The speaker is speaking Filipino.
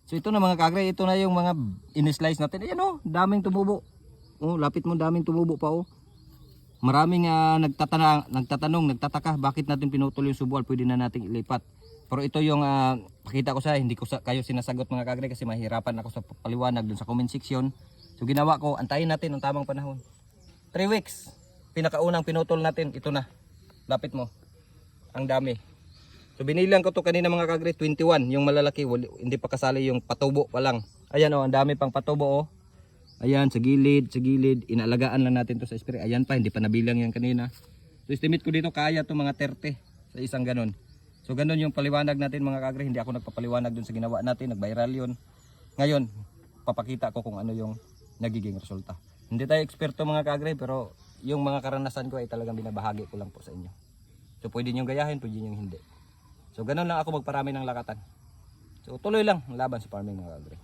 So ito na mga kagre, ito na yung mga in-slice natin. Ayan oh, daming tumubo. Oh, lapit mo, daming tumubo pa oh. Maraming nagtatanong, nagtataka bakit natin pinutol yung subual, pwede na nating ilipat. Pero ito yung pakita ko sa hindi ko kayo sinasagot mga kagre kasi mahirapan ako sa paliwanag dun sa comment section. So ginawa ko, antayin natin ang tamang panahon. 3 weeks. Pinakaunang pinutol natin, ito na. Lapit mo. Ang dami. So binilang ko to kanina mga kagre, 21 yung malalaki, hindi pa kasali yung patubo pa lang. Ayan oh, ang dami pang patubo oh. Ayan sa gilid, inaalagaan lang natin to sa spray. Ayan pa, hindi pa nabilang yan kanina. So estimate ko dito kaya to mga 30 sa isang ganon. So ganon yung paliwanag natin mga kagre, hindi ako nagpapaliwanag dun sa ginawa natin, nag-viral yun. Ngayon, papakita ko kung ano yung nagiging resulta. Hindi tayo eksperto mga kagre, pero yung mga karanasan ko ay talagang binabahagi ko lang po sa inyo. So pwede nyo gayahin, pwede nyo hindi. So ganun lang ako magparami ng lakatan. So tuloy lang ang laban sa farming mga kagre.